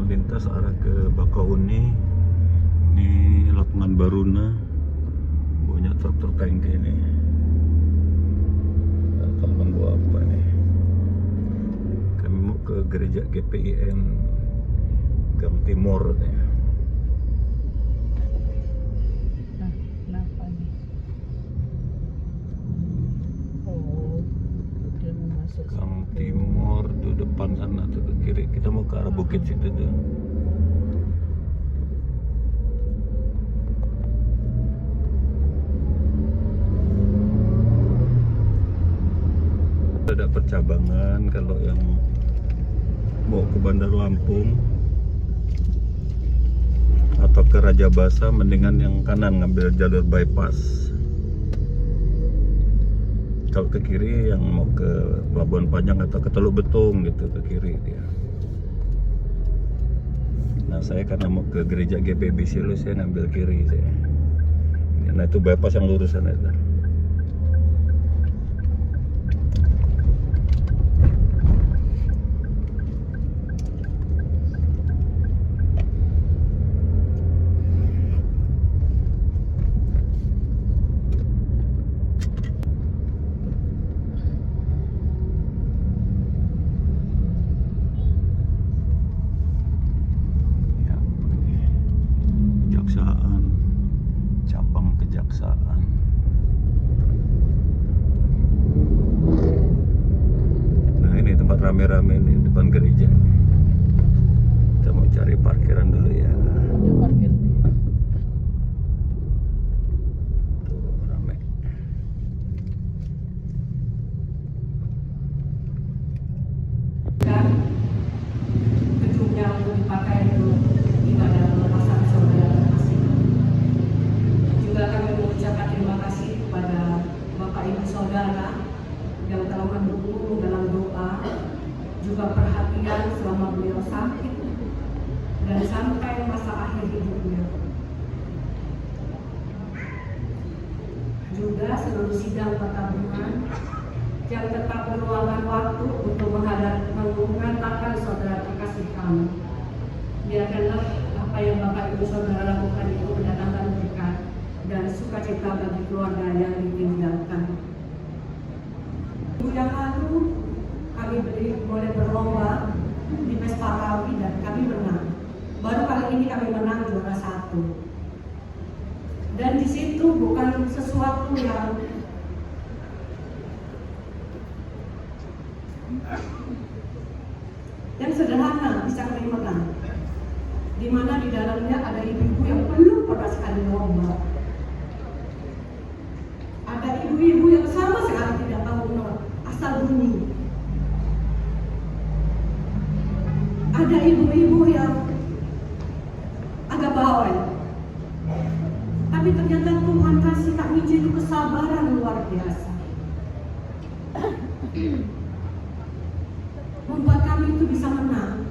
melintas arah ke Bakahuni. Ini lapangan Baruna, banyak truk-truk tangki ini. Nggak tahu nunggu apa nih. Kami mau ke gereja GPIM Gam Timur nih. Nah, kenapa nih? Oh, dia mau masuk Gam situ. Timur tuh depan sana tuh ke kiri. Kita mau ke arah bukit situ tuh. Ada percabangan kalau yang mau ke Bandar Lampung atau ke Raja Basa, mendingan yang kanan ngambil jalur bypass. Kalau ke kiri yang mau ke Pelabuhan Panjang atau ke Teluk Betung gitu, ke kiri dia. Nah saya karena mau ke gereja GPB Silo, saya ngambil kiri saya. Nah itu bypass yang lurus sana itu. Kejaksaan, cabang kejaksaan. Nah ini tempat rame-rame nih depan gereja. Kita mau cari parkiran dulu ya. Ada parkir di Tuh rame. Dan gedungnya untuk dipakai untuk ibadah pelepasan saudara terkasih. Juga kami mengucapkan terima kasih kepada Bapak Ibu Saudara yang telah mendukung dalam doa, juga perhatian selama beliau sakit dan sampai masa akhir hidupnya. Juga seluruh sidang pertabungan yang tetap meluangkan waktu untuk mengantarkan saudara terkasih kami. Biarkanlah apa yang Bapak Ibu Saudara lakukan itu mendatangkan berkat dan sukacita bagi keluarga yang ditinggalkan. Minggu yang lalu kami boleh berlomba di Pesta Rawi dan kami menang. Baru kali ini kami menang juara 1. Dan di situ bukan sesuatu yang sederhana bisa kami menang, di mana di dalamnya ada ibu-ibu yang belum pernah sekali lomba, ada ibu-ibu yang sama sekali tidak tahu asal bunyi, ada ibu-ibu yang agak bawel, tapi ternyata Tuhan kasih Kak Mici itu kesabaran luar biasa. Membuat kami itu bisa menang.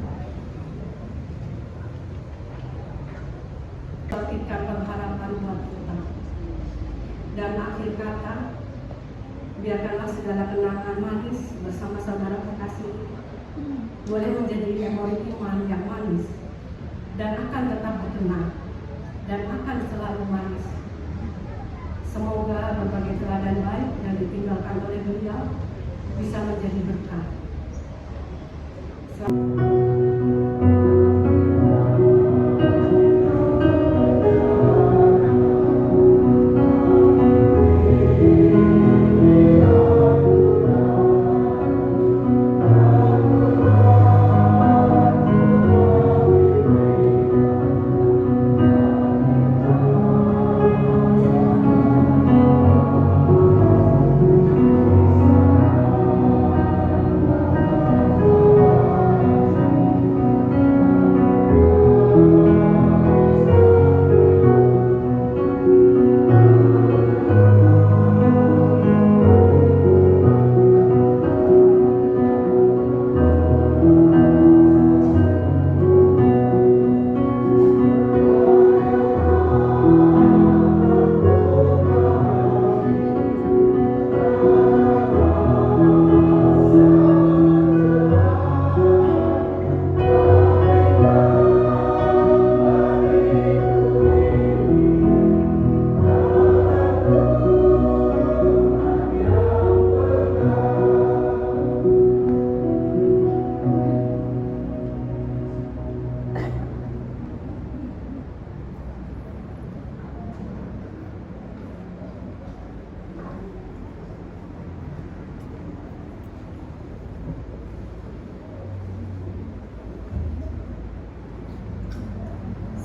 Bangkitkan pengharapan buat kita. Dan akhir kata, biarkanlah segala kenangan manis bersama saudara kekasih boleh menjadi memori iman yang manis dan akan tetap berkenan dan akan selalu manis. Semoga berbagai teladan baik yang ditinggalkan oleh beliau bisa menjadi berkah.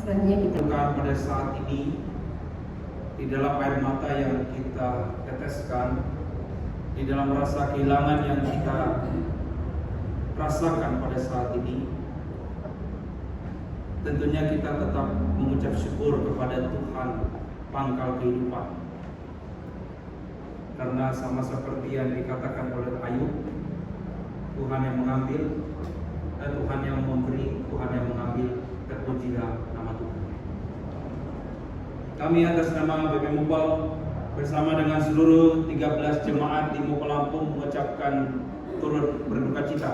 Selanjutnya kita Bukan pada saat ini di dalam air mata yang kita teteskan, di dalam rasa kehilangan yang kita rasakan pada saat ini, tentunya kita tetap mengucap syukur kepada Tuhan pangkal kehidupan. Karena sama seperti yang dikatakan oleh Ayub, Tuhan yang mengambil dan Tuhan yang memberi, Tuhan yang mengambil, terpujilah nama Tuhan. Kami atas nama BP Mupal bersama dengan seluruh 13 jemaat di Mupal Lampung mengucapkan turut berduka cita.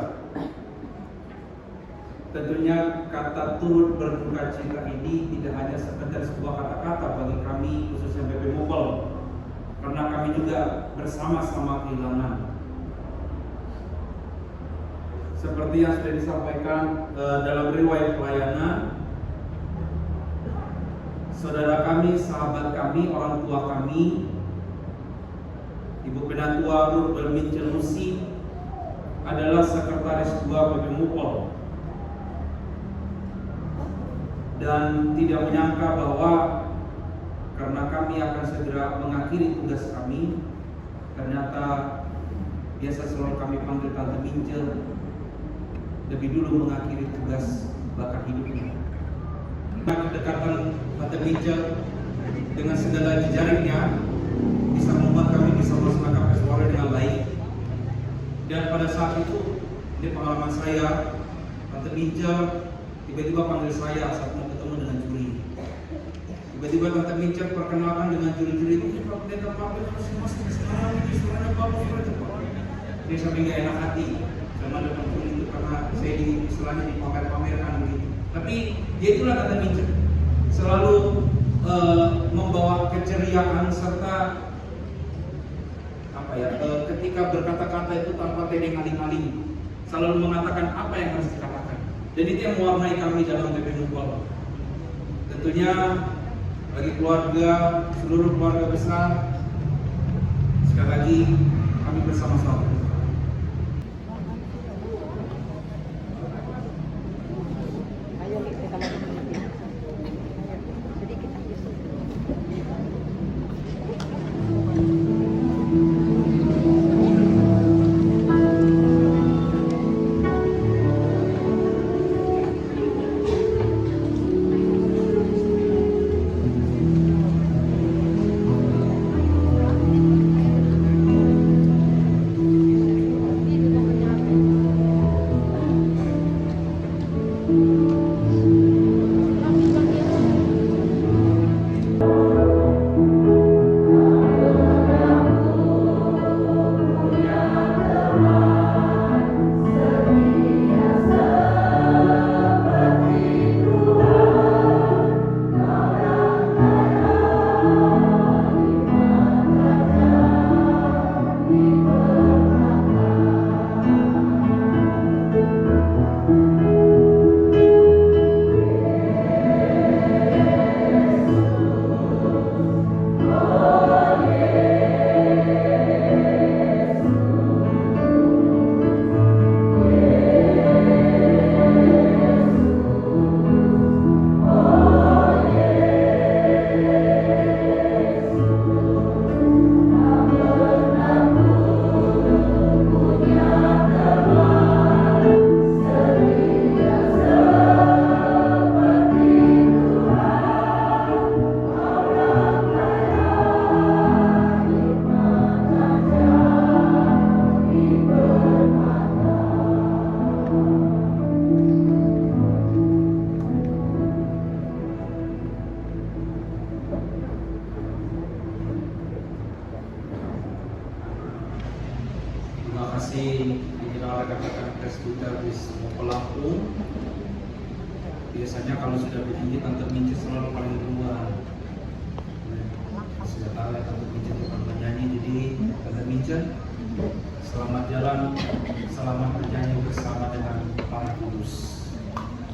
Tentunya kata turut berduka cita ini tidak hanya sekedar sebuah kata-kata bagi kami khususnya BP Mupal, karena kami juga bersama-sama kehilangan. Seperti yang sudah disampaikan dalam riwayat pelayanan, saudara kami, sahabat kami, orang tua kami, Ibu Penatua Ruth Belmincel Nusi adalah sekretaris 2 BP Mupal, dan tidak menyangka bahwa karena kami akan segera mengakhiri tugas kami, ternyata biasa selalu kami panggil Tante Mincel, lebih dulu mengakhiri tugas bahkan hidupnya. Kedekatan Tante Mincel dengan segala jejaringnya bisa membuat kami bisa melaksanakan suara dengan baik. Dan pada saat itu, ini pengalaman saya, Tante Mincel tiba-tiba panggil saya saat mau ketemu dengan juri. Tiba-tiba Tante Mincel perkenalkan dengan juri-juri itu, Pak Pendeta, Pak Pendeta, masih sekarang ini suaranya bagus, dia sampai nggak enak hati sama depan juri itu karena saya istilahnya dipamer-pamerkan begitu. Tapi dia itulah Tante Mincel, selalu membawa keceriaan serta ketika berkata-kata itu tanpa tedeng aling-aling, selalu mengatakan apa yang harus dikatakan. Dan itu yang mewarnai kami dalam BP Mupal. Tentunya bagi keluarga, seluruh keluarga besar, sekali lagi kami bersama-sama. kasih dikenal rekan-rekan presbiter di semua Lampung. Biasanya kalau sudah begini Tante Mincel selalu paling duluan. Sudah tahu ya Tante Mincel itu kan penyanyi, jadi Tante Mincel selamat jalan, selamat bernyanyi bersama dengan para kudus.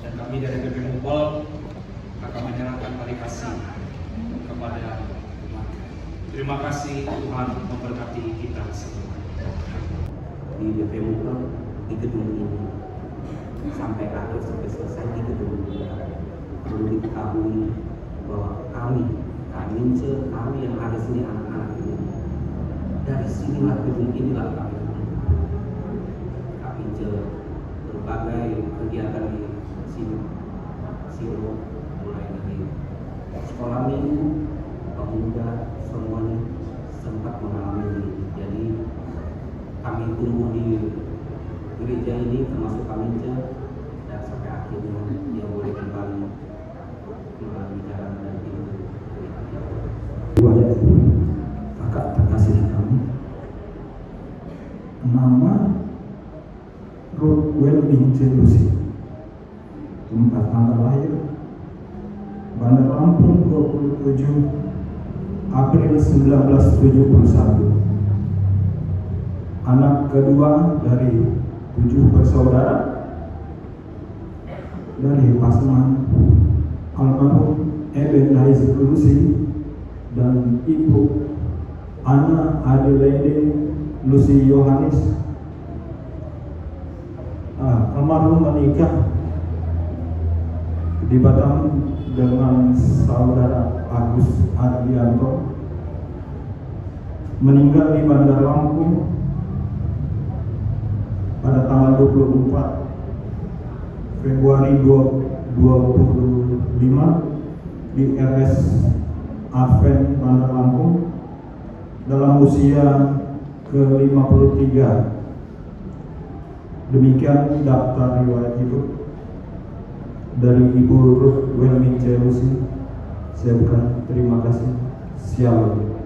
Dan kami dari BP Mupal akan menyerahkan tali kasih kepada Tuhan. Terima kasih Tuhan memberkati kita semua. Di BP Mupal di gedung ini sampai akhir sampai selesai di gedung ini perlu diketahui kami yang ada sini, anak-anak ini. Dari sinilah gedung inilah kami berbagai kegiatan di sini, mulai dari sekolah minggu, pemuda, semuanya sempat mengalami ini. Jadi kami tumbuh di gereja ini, termasuk kami dan sampai akhirnya dia boleh kembali melalui jalan dan pintu. Dua ayat kakak terkasih kami, nama Ruth Welmingce Lucy, tempat tanggal lahir Bandar Lampung 27 April 1971. Anak kedua dari 7 bersaudara dari pasangan almarhum Eben Haizul Lucy dan Ibu Anna Adelaide Lucy Yohanes. Almarhum menikah di Batam dengan saudara Agus Adrianto, meninggal di Bandar Lampung pada tanggal 24 Februari 2025 di RS Advent Bandar Lampung dalam usia ke-53. Demikian daftar riwayat hidup dari Ibu Ruth Welmingce Lucy. Saya bukan, terima kasih. Shalom.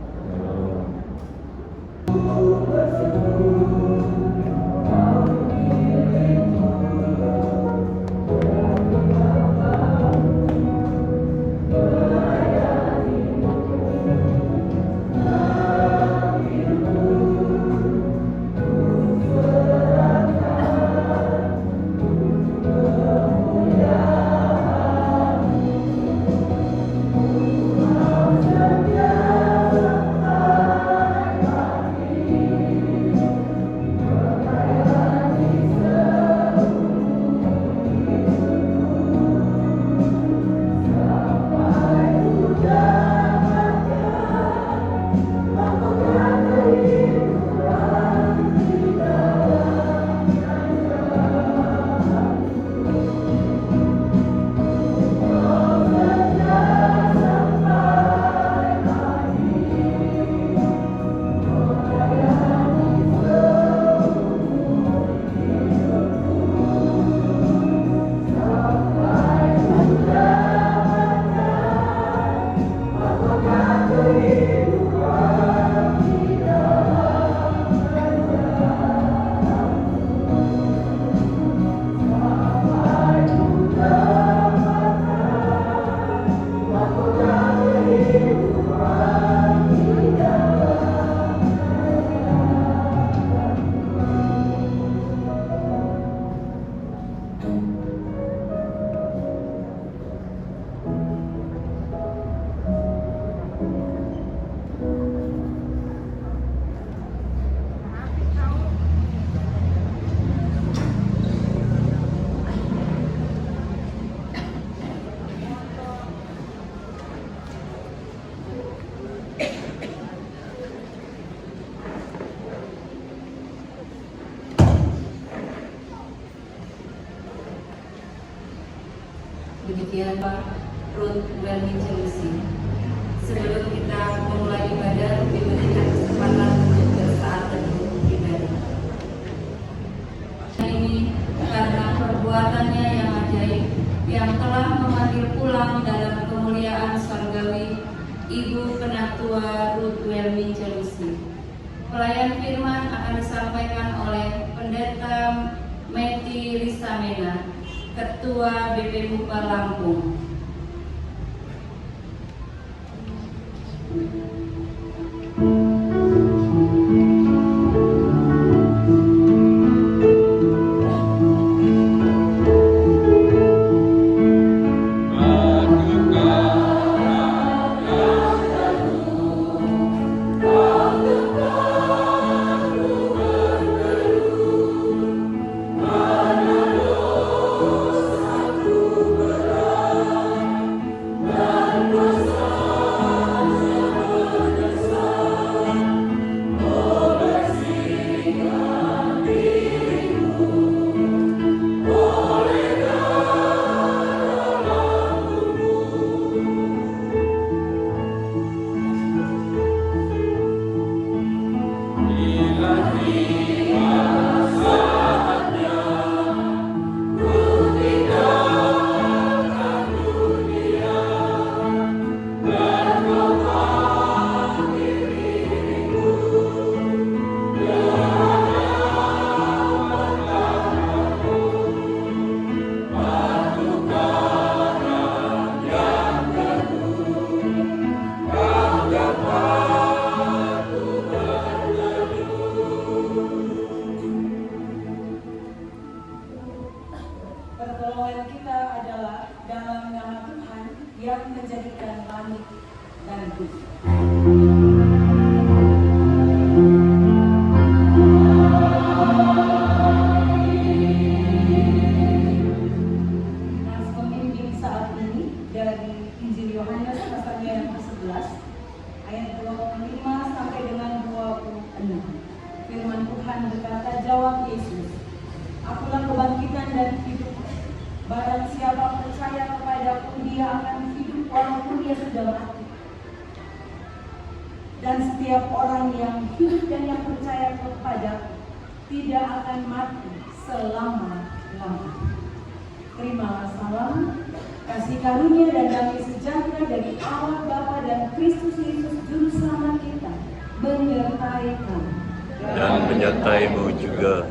Demikian Pak Ruth Welmingce Lucy. Sebelum kita memulai ibadah, diberikan kesempatan untuk bersaat teduh ibadah. Ini karena perbuatannya yang ajaib, yang telah memanggil pulang dalam kemuliaan surgawi Ibu Penatua Ruth Welmingce Lucy. Pelayan firman akan disampaikan oleh Pendeta Meti Lisamena, Ketua BP Muka Lampung. Bersama adalah dalam nama Tuhan yang menjadikan langit dan bumi. Nas pembimbing saat ini dari Injil Yohanes pasalnya yang ke-11 ayat 25 sampai dengan 26. Firman Tuhan berkata, jawab Yesus, "Akulah kebangkitan dan hidup. Barang siapa percaya kepadaku, dia akan hidup walaupun dia sudah mati. Dan setiap orang yang hidup dan yang percaya kepadaku tidak akan mati selama-lamanya." Terimalah salam, kasih karunia dan damai sejahtera dari Allah Bapa dan Kristus Yesus Juru Selamat kita menyertai kamu. Dan menyertaimu juga.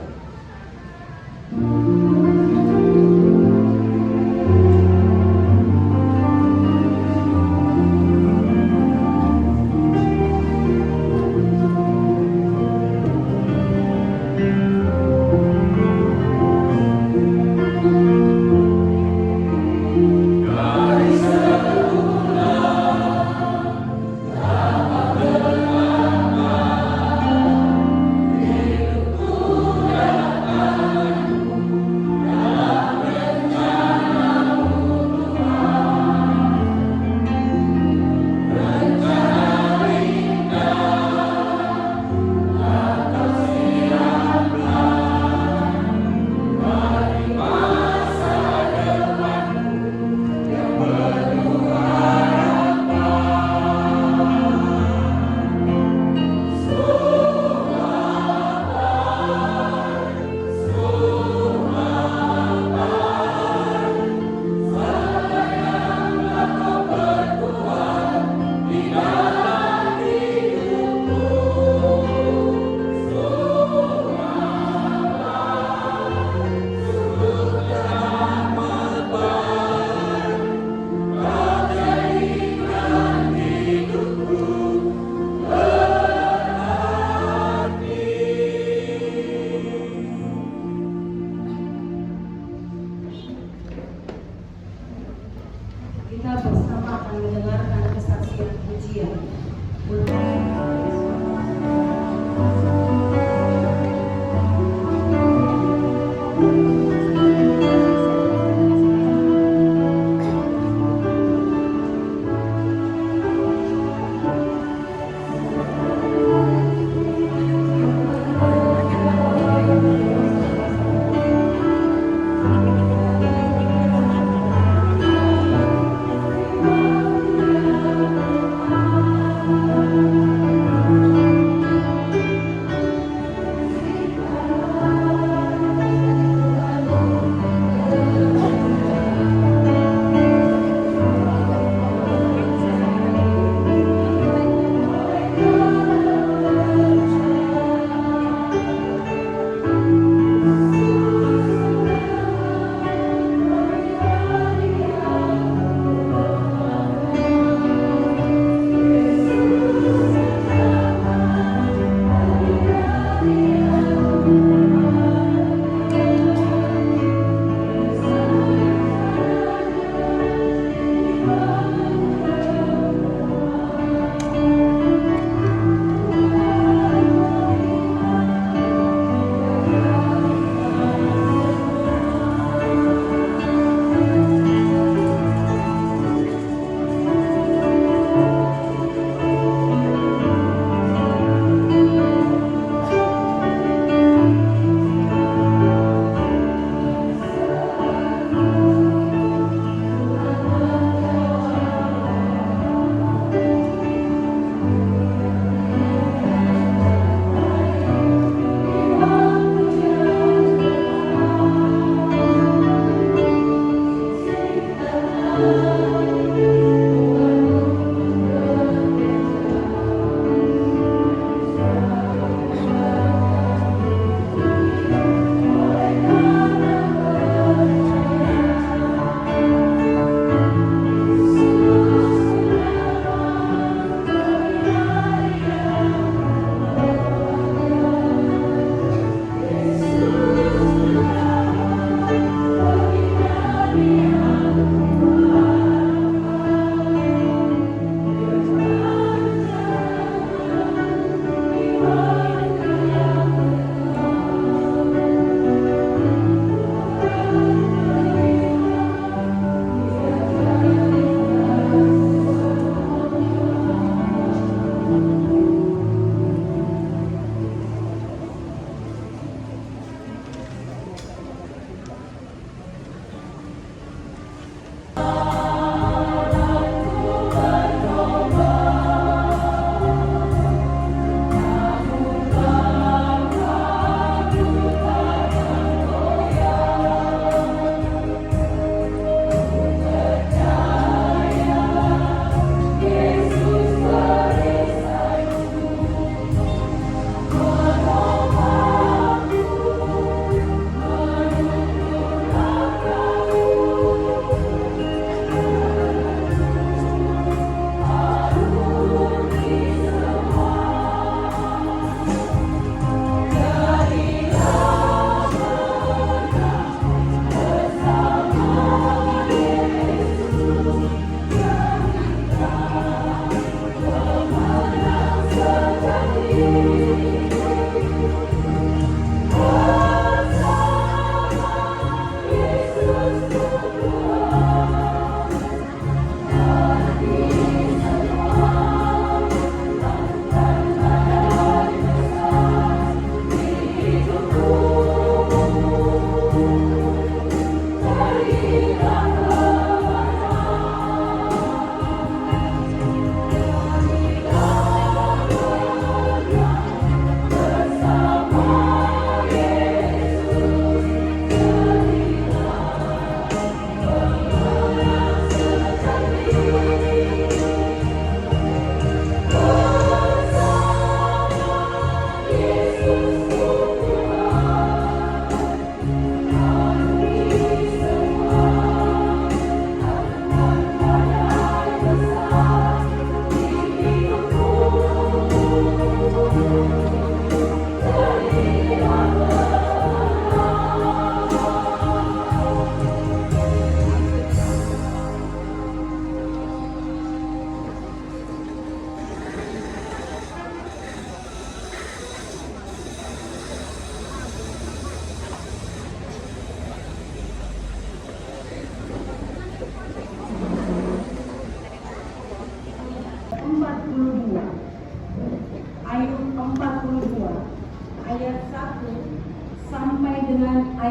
Kita bersama akan mendengarkan kesaksian pujian.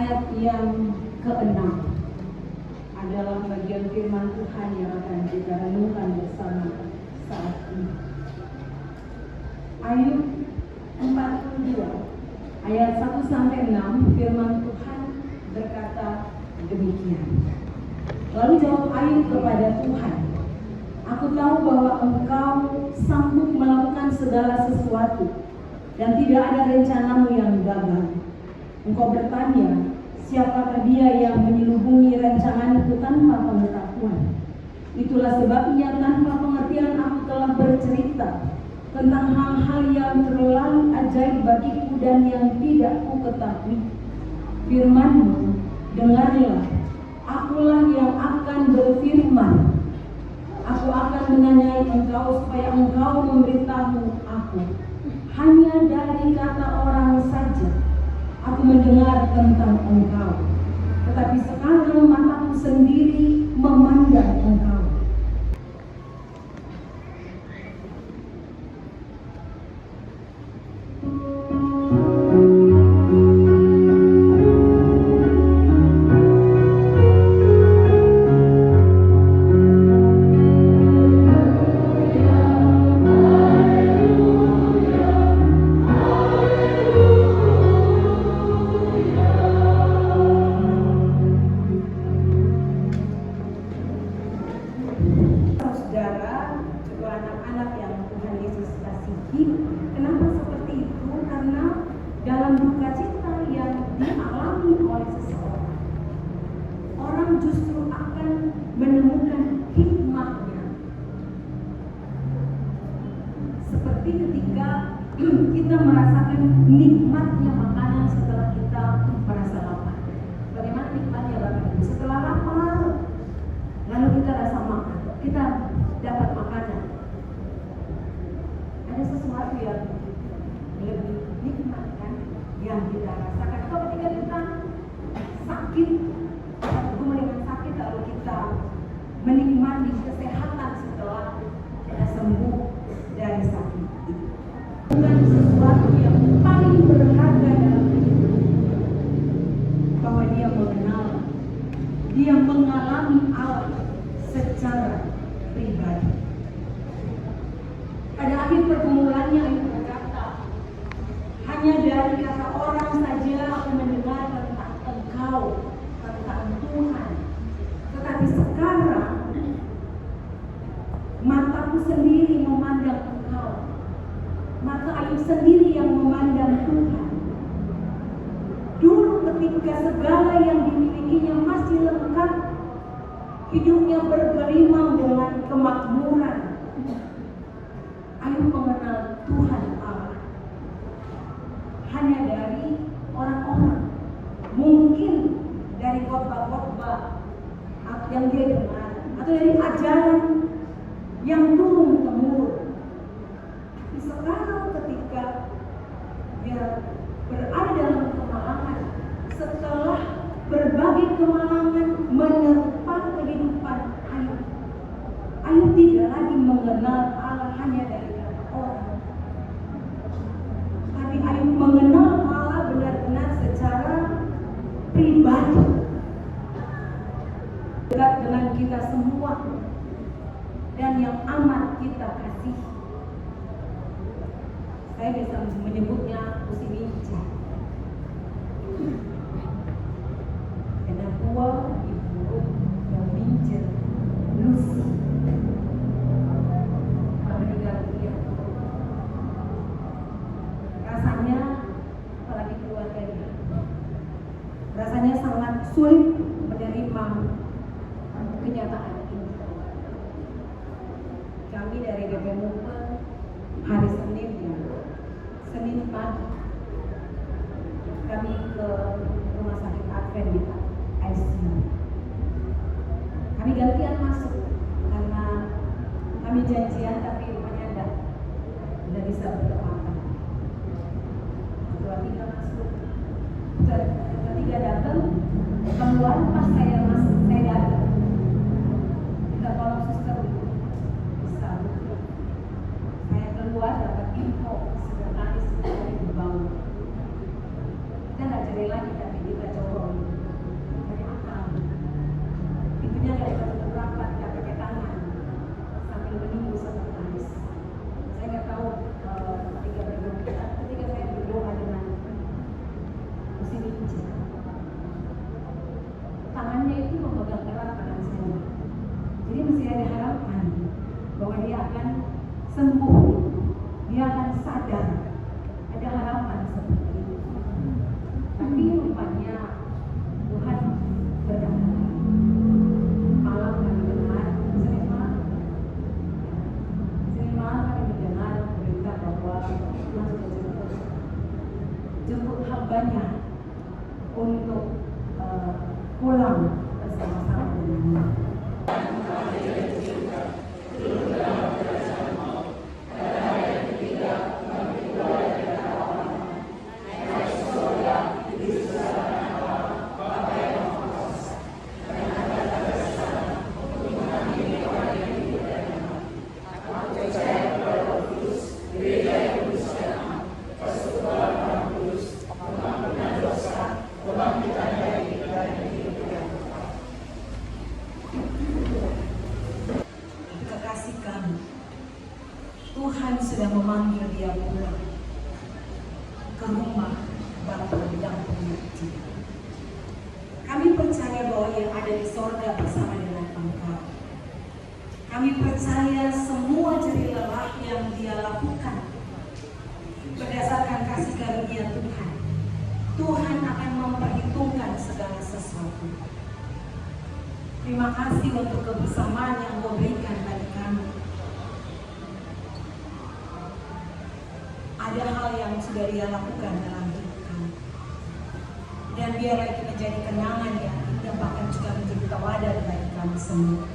ayat yang ke-6 adalah bagian firman Tuhan yang akan kita renungkan bersama saat ini. Ayub 42 ayat 1-6 firman Tuhan berkata demikian. Lalu jawab Ayub kepada Tuhan, "Aku tahu bahwa Engkau sanggup melakukan segala sesuatu dan tidak ada rencanamu yang gagal. Engkau bertanya, siapakah dia yang menyelubungi rancanganku tanpa pengetahuan? Itulah sebabnya tanpa pengertian aku telah bercerita tentang hal-hal yang terlalu ajaib bagiku dan yang tidak ku ketahui. Firman-Mu, dengarlah, akulah yang akan berfirman. Aku akan menanyai Engkau supaya Engkau memberitahu aku. Hanya dari kata orang saja aku mendengar tentang Engkau, tetapi sekarang mataku sendiri memandang Engkau." Saudara, juga anak-anak yang Tuhan Yesus kasihi, kenapa seperti itu? Karena dalam duka cita yang dialami oleh seseorang, orang justru akan menemukan hikmahnya. Seperti ketika kita merasakan nikmatnya makanan setelah kita merasa lapar. Bagaimana nikmatnya Bapak Ibu? Setelah lapar, lalu kita rasa makan, kita dapat makanan. Ada sesuatu yang lebih nikmat kan yang kita rasakan. Atau ketika kita sakit, bergumul dengan sakit, lalu kita menikmati kesehatan setelah kita sembuh dari sakit. Bukan sesuatu yang paling berharga dalam hidup, bahwa dia mengenal, dia mengalami Allah secara pribadi. Pada akhir pergumulannya Ayub berkata, "Hanya dari kata orang saja aku mendengar tentang Engkau, tentang Tuhan. Tetapi sekarang mataku sendiri memandang Engkau." Mata Ayub sendiri yang memandang Tuhan. Dulu ketika segala yang dimilikinya masih lengkap, hidupnya bergelimang dengan kemakmuran, Ayub mengenal Tuhan Allah hanya dari orang-orang, mungkin dari khotbah-khotbah yang dia dengar, atau dari ajaran yang turun-temurun. Tapi sekarang ketika dia berada dalam kemalangan, setelah berbagai kemalangan menerpa kehidupan Ayub, Ayub tidak lagi mengenal Allah hanya dari kata orang, tapi Ayub mengenal Allah benar-benar secara pribadi, dekat dengan kita semua, dan yang amat kita kasihi. Saya bisa menyebutnya Usiminci, dan tua Ibu Mincer Lucy, meninggal dunia. Rasanya, apalagi keluarganya, rasanya sangat sulit menerima kenyataan ini. Kami dari DP Mupen hari Senin pagi kami ke rumah sakit Advent di ICU. Kami gantian masuk karena kami janjian, tapi rupanya tidak bisa bertepatan. Setelah kita masuk, setelah tiga datang, keluar pas saya masuk, saya datang. Kita tolong suster bisa. Saya keluar dapat info sekretaris dari bawah. Kita nggak cari lagi, tapi kita coba dia akan sembuh, dia akan sadar. Ada harapan seperti itu. Tapi rupanya Tuhan berkata, malam kami dengar, Senin malam kami mendengar berita bahwa Tuhan sudah jemput hambanya untuk pulang bersama-sama dengannya. Kekasih kami, Tuhan sudah memanggil dia pulang ke rumah Bapa yang pengerti. Kami percaya bahwa ia ada di sorga bersama dengan Engkau. Kami percaya semua jerih lelah yang dia lakukan berdasarkan kasih karunia Tuhan. Tuhan akan memperhitungkan segala sesuatu. Terima kasih untuk kebersamaan yang Engkau berikan bagi kami. Ada hal yang sudah dia lakukan dalam hidup kami. Dan biarlah itu menjadi kenangan yang indah, bahkan juga menjadi teladan bagi kami semua.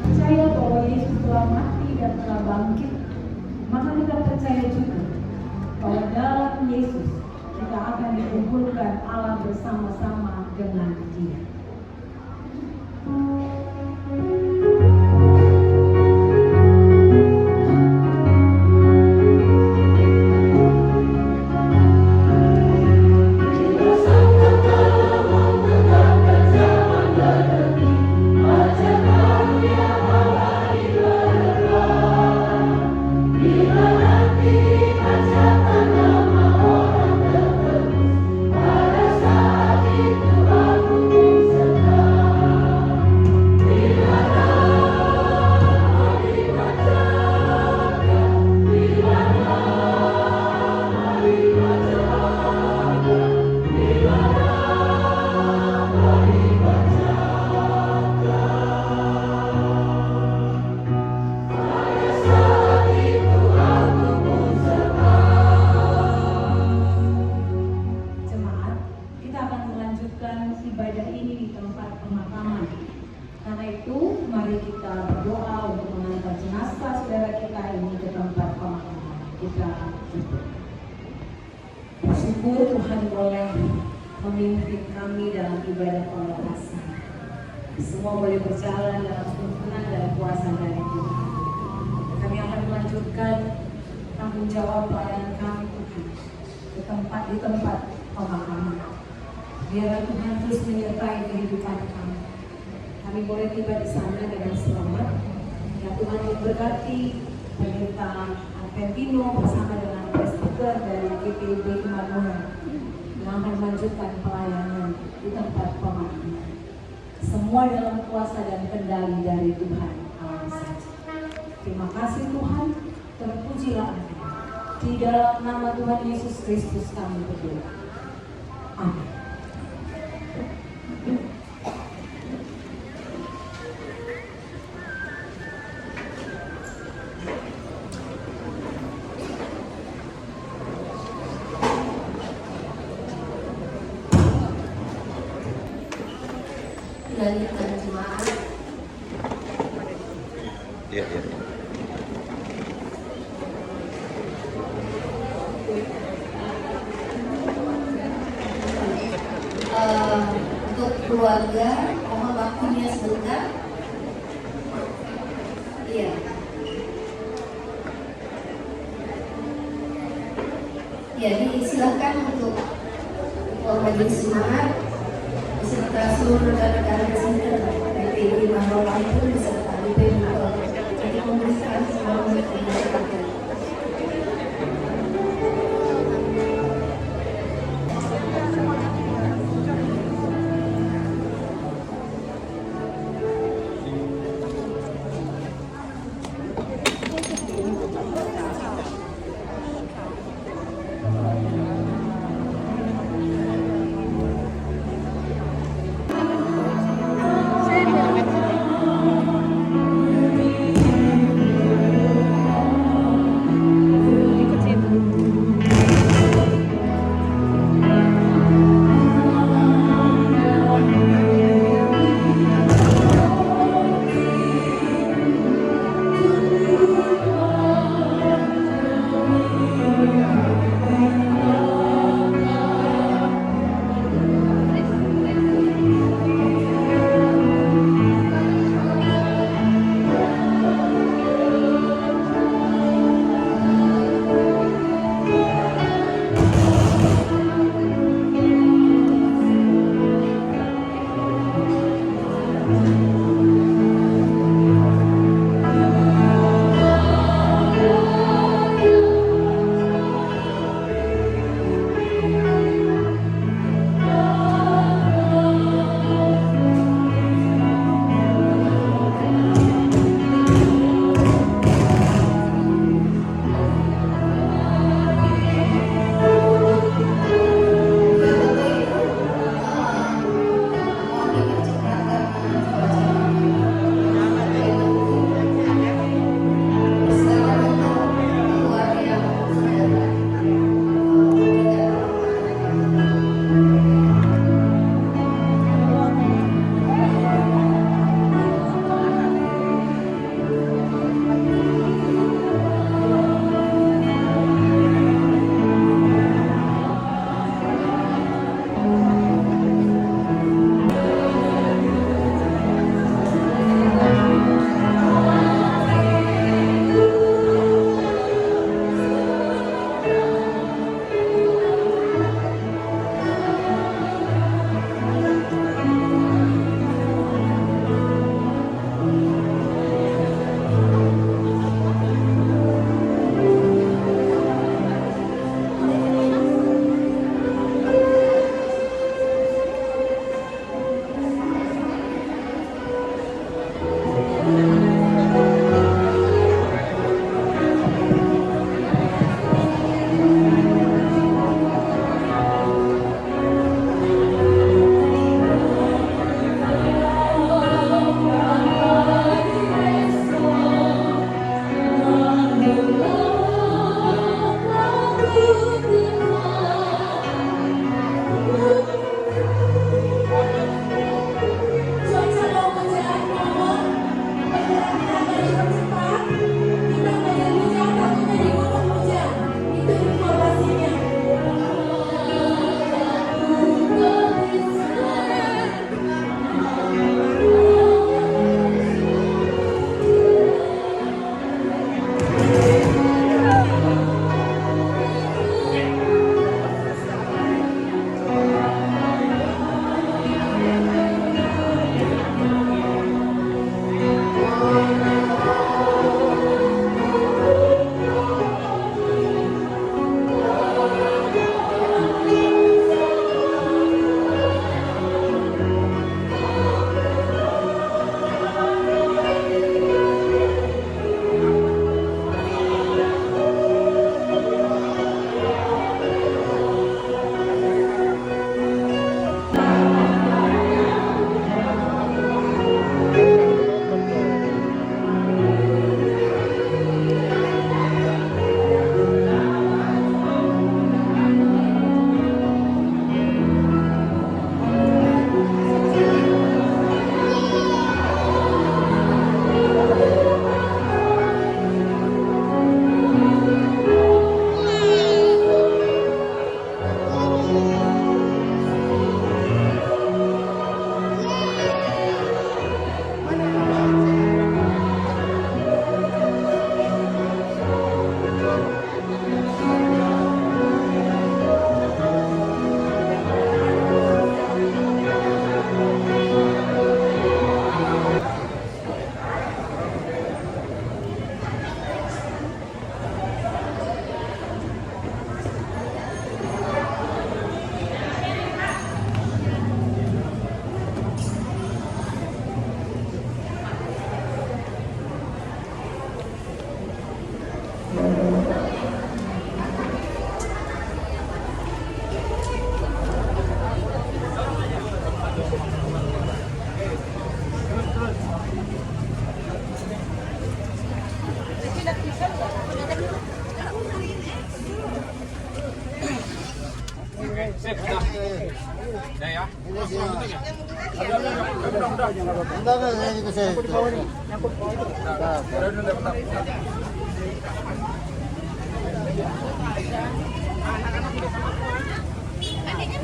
Percaya bahwa Yesus telah mati dan telah bangkit, maka kita percaya juga bahwa dalam Yesus kita akan dikumpulkan Allah bersama-sama dengan Dia. Ibadah ini di tempat pemakaman. Karena itu, mari kita berdoa untuk mengantar jenazah saudara kita ini ke tempat pemakaman. Kita bersyukur Tuhan boleh memimpin kami dalam ibadah pelepasan. Semua boleh berjalan dalam tuntunan dan kuasa dari Tuhan. Kami akan melanjutkan tanggung jawab pelayanan kami Tuhan di tempat pemakaman. Biarlah Tuhan terus menyertai kehidupan kami. Kami boleh tiba di sana dengan selamat. Ya Tuhan memberkati pendeta Alventino bersama dengan presbiter dari GPIB Immanuel yang akan melanjutkan pelayanan di tempat pemakaman. Semua dalam kuasa dan kendali dari Tuhan Allah saja. Terima kasih Tuhan, terpujilah Engkau. Di dalam nama Tuhan Yesus Kristus kami berdoa. Amin. Lanjutkan jemaat. Iya. Untuk keluarga, mohon waktunya sebentar. Iya. Jadi silakan untuk majelis jemaat beserta seluruh rekan-rekan presenter dari Immanuel itu beserta DPM jadi memberikan selamat kepada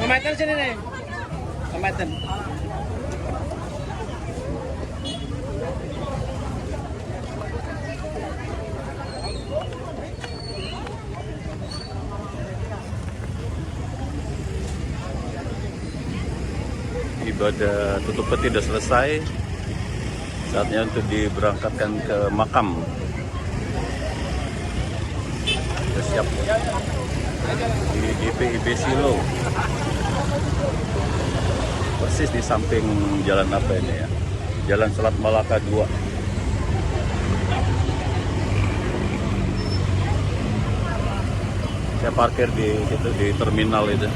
Mamatan sini nih. Mamatan. Ibadah tutup peti sudah selesai. Saatnya untuk diberangkatkan ke makam. Sudah siap di GPIB Silo. Persis di samping jalan apa ini ya? Jalan Selat Malaka 2. Saya parkir di situ, di terminal itu.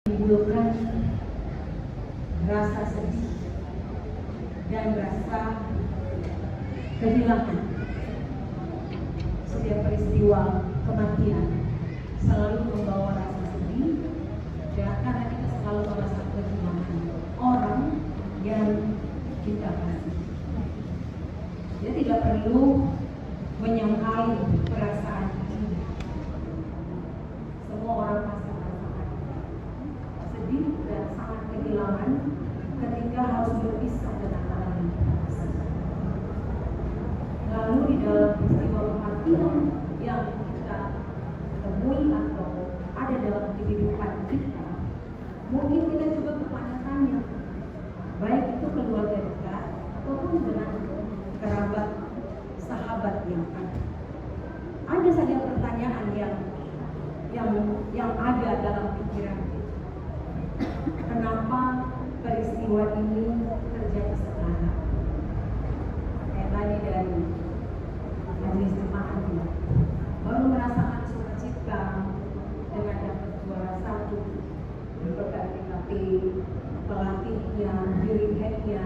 menimbulkan rasa sedih dan rasa kehilangan. Setiap peristiwa kematian selalu membawa rasa sedih, dan karena kita selalu merasa kehilangan orang yang kita kasih. Dia tidak perlu menyangkal perasaan ini. Semua orang pasti merasakan sedih dan sangat kehilangan ketika harus berpisah dengan orang yang kita kasih. Lalu di dalam peristiwa kematian yang kita temui atau ada dalam kehidupan kita, mungkin kita juga bertanya-tanya, baik itu keluarga dekat ataupun dengan kerabat, sahabat yang ada. Ada saja pertanyaan yang dalam pikiran kita. Kenapa peristiwa ini terjadi sekarang? Kayak tadi dari majelis jemaat ini, baru merasakan sukacita dengan dapat juara 1 berkat TKP, pelatihnya, diri headnya,